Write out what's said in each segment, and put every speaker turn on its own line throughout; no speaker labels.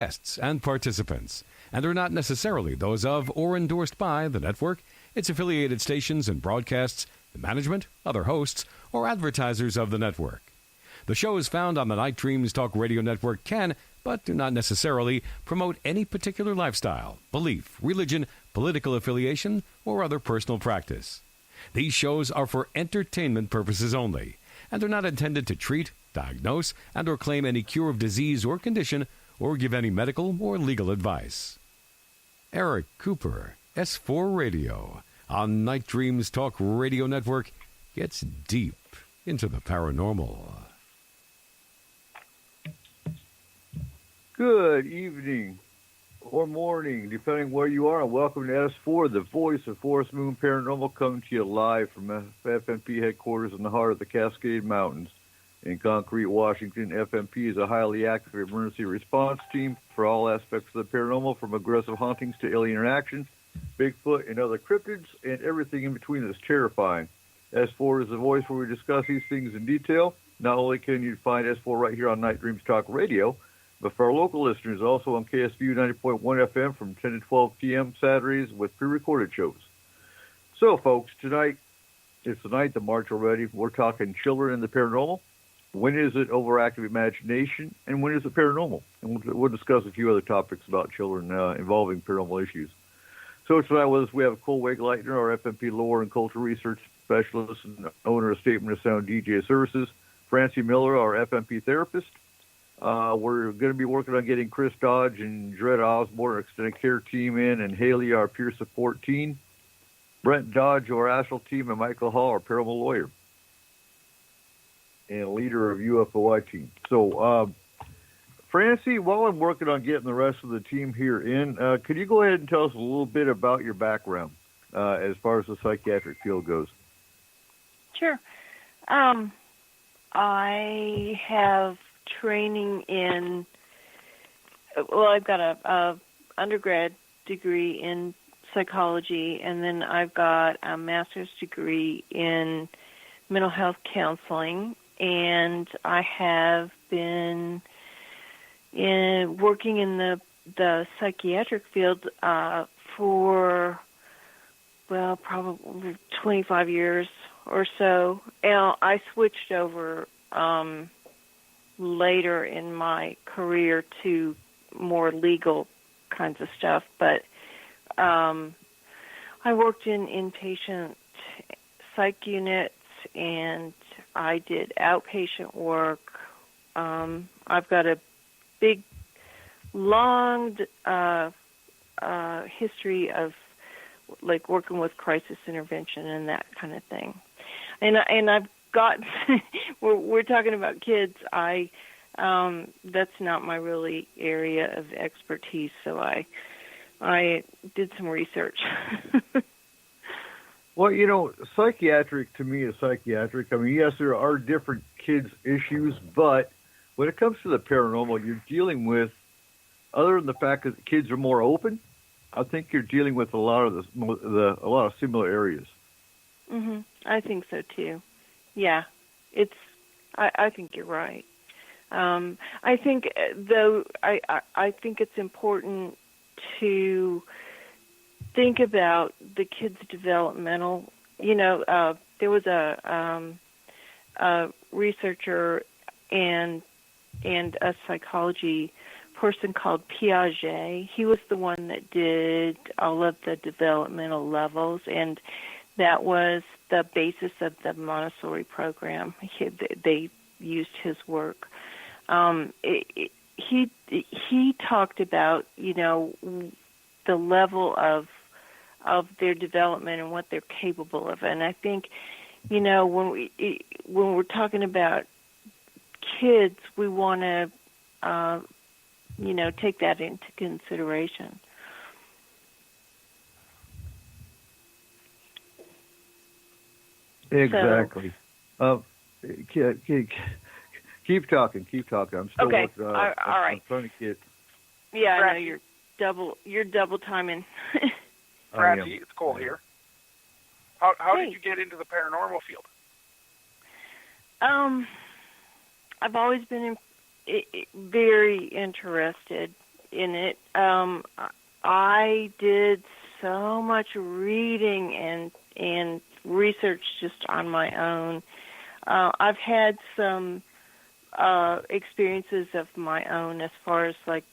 Guests and participants, and are not necessarily those of or endorsed by the network, its affiliated stations and broadcasts, the management, other hosts, or advertisers of the network. The shows found on the Night Dreams Talk Radio Network can, but do not necessarily, promote any particular lifestyle, belief, religion, political affiliation, or other personal practice. These shows are for entertainment purposes only, and are not intended to treat, diagnose, and or claim any cure of disease or condition, or give any medical or legal advice. Eric Cooper, S-4 Radio, on Night Dreams Talk Radio Network, gets deep into the paranormal.
Good evening or morning, depending where you are, and welcome to S-4, the voice of Forest Moon Paranormal, coming to you live from FMP headquarters in the heart of the Cascade Mountains. In Concrete, Washington, FMP is a highly active emergency response team for all aspects of the paranormal, from aggressive hauntings to alien interactions, Bigfoot and other cryptids, and everything in between that's terrifying. S4 is the voice where we discuss these things in detail. Not only can you find S4 right here on Night Dreams Talk Radio, but for our local listeners, also on KSVU 90.1 FM from 10 to 12 p.m. Saturdays with pre-recorded shows. So, folks, tonight, it's the 9th of March already. We're talking children in the paranormal. When is it overactive imagination, and when is it paranormal? And we'll discuss a few other topics about children involving paranormal issues. So tonight with us, we have Cole Wegleitner, our FMP lore and culture research specialist and owner of Statement of Sound DJ Services, Francie Miller, our FMP therapist. We're going to be working on getting Chris Dodge and Dred Osborne, our extended care team in, and Haley, our peer support team, Brent Dodge, our astral team, and Michael Hall, our paranormal lawyer and leader of UFOI team. So, Francie, while I'm working on getting the rest of the team here in, could you go ahead and tell us a little bit about your background as far as the psychiatric field goes?
Sure. I have training in, well, I've got a undergrad degree in psychology, and then I've got a master's degree in mental health counseling, and I have been working in the psychiatric field for, well, probably 25 years or so. And I switched over later in my career to more legal kinds of stuff, but I worked in inpatient psych units, and I did outpatient work. I've got a big, long history of like working with crisis intervention and that kind of thing. And I've got we're talking about kids. That's not my really area of expertise, so I did some research.
Well, you know, psychiatric to me is psychiatric. I mean, yes, there are different kids' issues, but when it comes to the paranormal, you're dealing with, other than the fact that the kids are more open, I think you're dealing with a lot of a lot of similar areas.
Mm-hmm. I think so too. Yeah, I think you're right. I think though I think it's important to think about the kids' developmental. You know, there was a researcher and a psychology person called Piaget. He was the one that did all of the developmental levels, and that was the basis of the Montessori program. They used his work. He talked about, you know, the level of their development and what they're capable of. And I think, you know, when we're talking about kids, we want to, you know, take that into consideration.
Exactly. So, keep talking. I'm still
okay.
working.
All right.
I'm trying to get.
Yeah, I know you're double timing.
Francie, it's Cole here. How did you get into the paranormal field?
I've always been very interested in it. I did so much reading and research just on my own. I've had some experiences of my own as far as like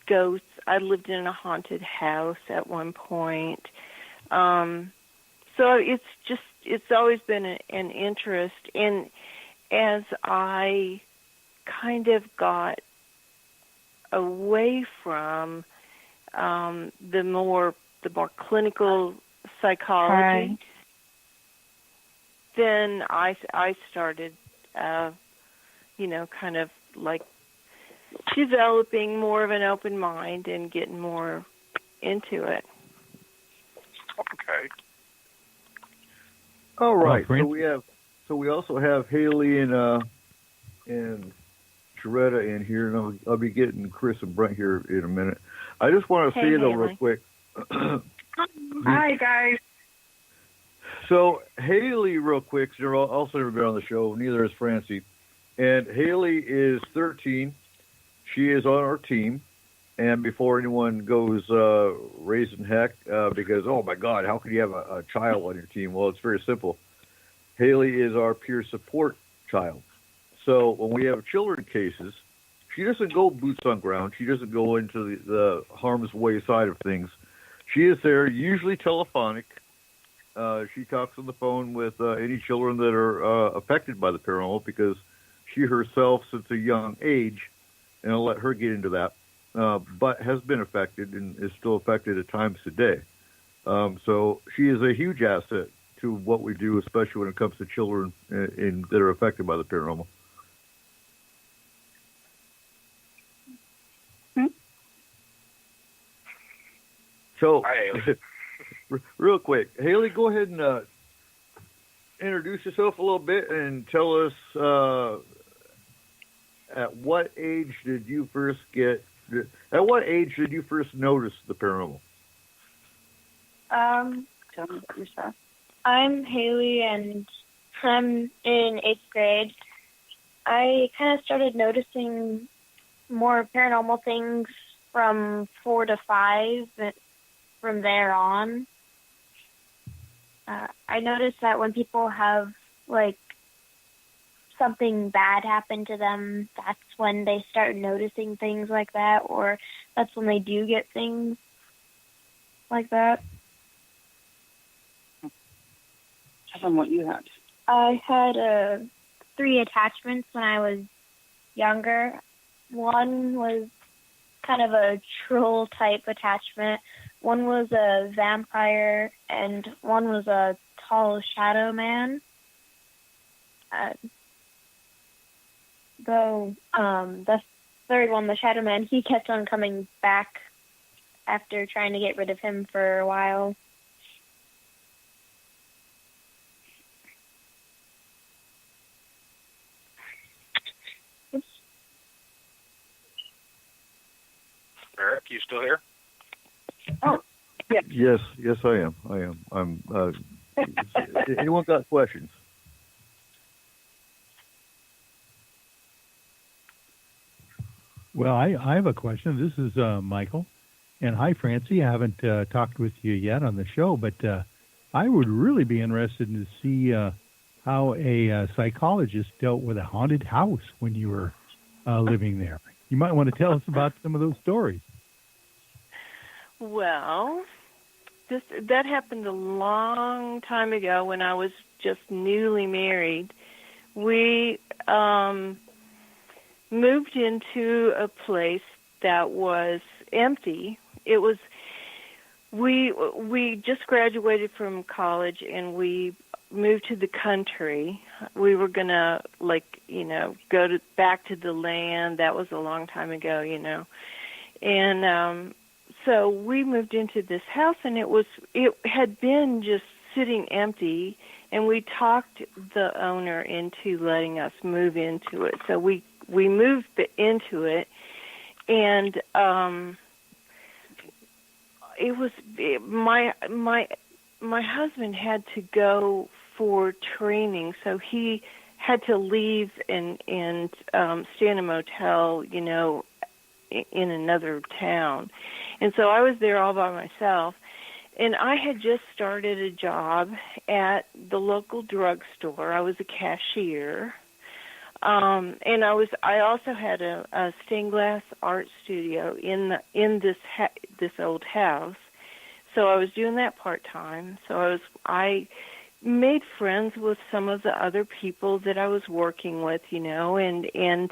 ghosts. I lived in a haunted house at one point. So it's always been an interest. And as I kind of got away from the more clinical psychology,
Hi.
then I started, kind of like developing more of an open mind and getting more into it.
Okay.
All right.
Well,
So we also have Haley and Sharetta in here, and I'll be getting Chris and Brent here in a minute. I just want to say though, real quick.
Hi, guys.
So Haley, real quick, she's also never been on the show. Neither is Francie. And Haley is 13. She is on our team. And before anyone goes raising heck, because, oh, my God, how could you have a child on your team? Well, it's very simple. Haley is our peer support child. So when we have children cases, she doesn't go boots on ground. She doesn't go into the harm's way side of things. She is there, usually telephonic. She talks on the phone with any children that are affected by the paranormal because she herself, since a young age, and I'll let her get into that, but has been affected and is still affected at times today. So she is a huge asset to what we do, especially when it comes to children that are affected by the paranormal. So,
Hi, Haley.
real quick, Haley, go ahead and introduce yourself a little bit and tell us at what age did you first notice the paranormal?
I'm Haley, and I'm in 8th grade. I kind of started noticing more paranormal things from 4 to 5, but from there on. I noticed that when people have, like, something bad happen to them, that's when they start noticing things like that, or that's when they do get things like that.
Tell them what you had.
I had 3 attachments when I was younger. One was kind of a troll type attachment. One was a vampire, and one was a tall shadow man. Though the third one, the shadow man, he kept on coming back after trying to get rid of him for a while.
Eric, you still here?
Oh,
Yes, I am. I'm. Anyone got questions?
Well, I have a question. This is Michael. And hi, Francie. I haven't talked with you yet on the show, but I would really be interested to see how a psychologist dealt with a haunted house when you were living there. You might want to tell us about some of those stories.
Well, that happened a long time ago when I was just newly married. We moved into a place that was empty. It was we just graduated from college and we moved to the country. We were gonna go back to the land. That was a long time ago, and so we moved into this house, and it had been just sitting empty, and we talked the owner into letting us move into it. So we moved into it, and my husband had to go for training, so he had to leave and stay in a motel, in another town. And so I was there all by myself. And I had just started a job at the local drugstore. I was a cashier. And I also had a stained glass art studio in this old house. So I was doing that part-time. So I made friends with some of the other people that I was working with, and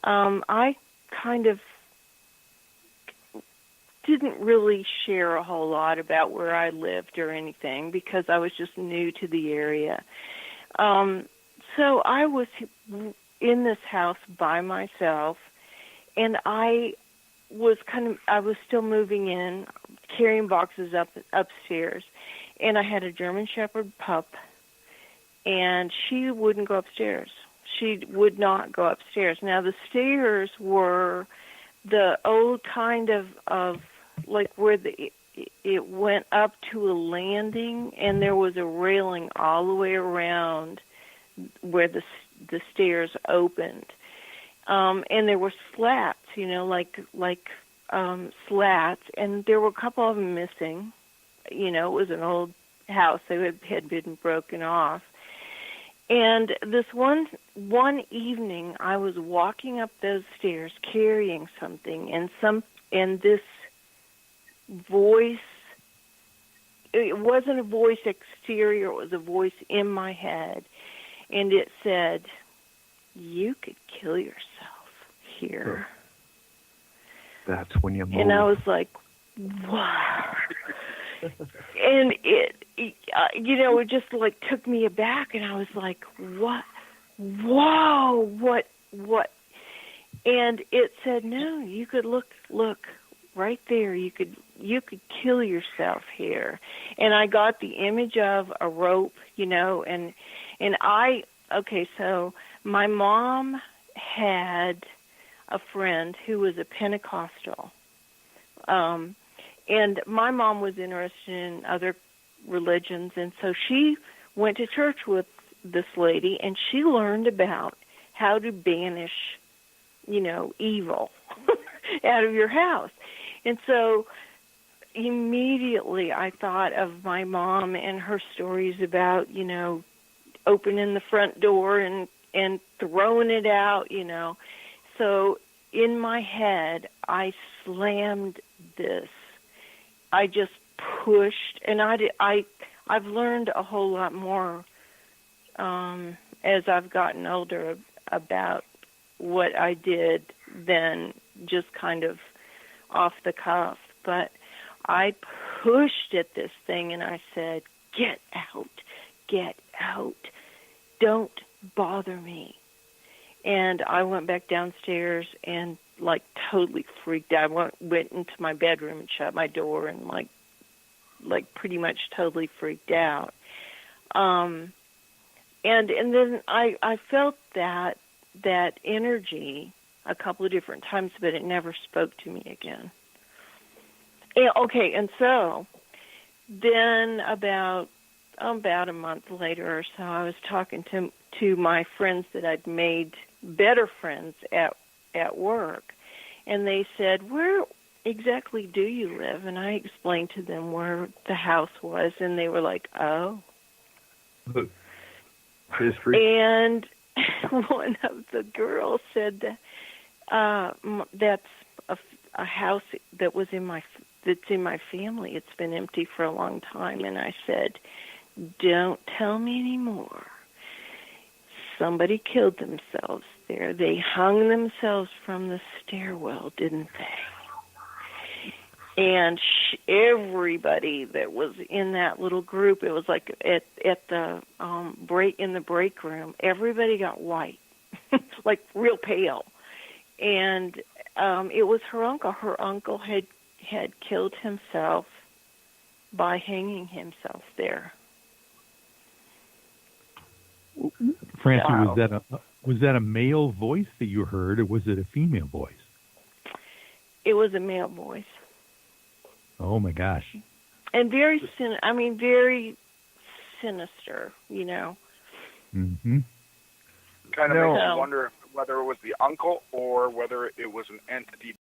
I kind of didn't really share a whole lot about where I lived or anything because I was just new to the area. So I was in this house by myself, and I was still moving in, carrying boxes upstairs, and I had a German Shepherd pup, and she wouldn't go upstairs. She would not go upstairs. Now the stairs were the old kind of like where it went up to a landing, and there was a railing all the way around where the stairs opened, and there were slats, like slats, and there were a couple of them missing. It was an old house that had been broken off. And this one evening, I was walking up those stairs carrying something, and this voice, it wasn't a voice exterior, it was a voice in my head, and it said, "You could kill yourself here."
That's when you move.
And I was like, wow. And it just like took me aback, and I was like, what? Whoa, what? And it said, no, you could look right there. You could kill yourself here. And I got the image of a rope, and so my mom had a friend who was a Pentecostal. And my mom was interested in other religions, and so she went to church with this lady, and she learned about how to banish, evil out of your house. And so immediately I thought of my mom and her stories about, opening the front door and throwing it out, So in my head, I slammed this. I just pushed, and I've learned a whole lot more as I've gotten older about what I did than just kind of off the cuff. But I pushed at this thing, and I said, get out, don't bother me. And I went back downstairs and like totally freaked out. I went into my bedroom and shut my door and like pretty much totally freaked out. And then I felt that energy a couple of different times, but it never spoke to me again. And so then about a month later or so, I was talking to my friends that I'd made better friends at work, and they said, "Where exactly do you live?" And I explained to them where the house was, and they were like, "Oh." And one of the girls said that's a house that's in my family. It's been empty for a long time. And I said, "Don't tell me anymore. Somebody killed themselves there. They hung themselves from the stairwell, didn't they?" And everybody that was in that little group, it was like at the break room, everybody got white, like real pale. And it was her uncle. Her uncle had killed himself by hanging himself there.
Francie,
Wow.
was that a male voice that you heard, or was it a female voice?
It was a male voice.
Oh my gosh!
And very sinister,
Mm-hmm.
Kind of makes you wonder whether it was the uncle or whether it was an entity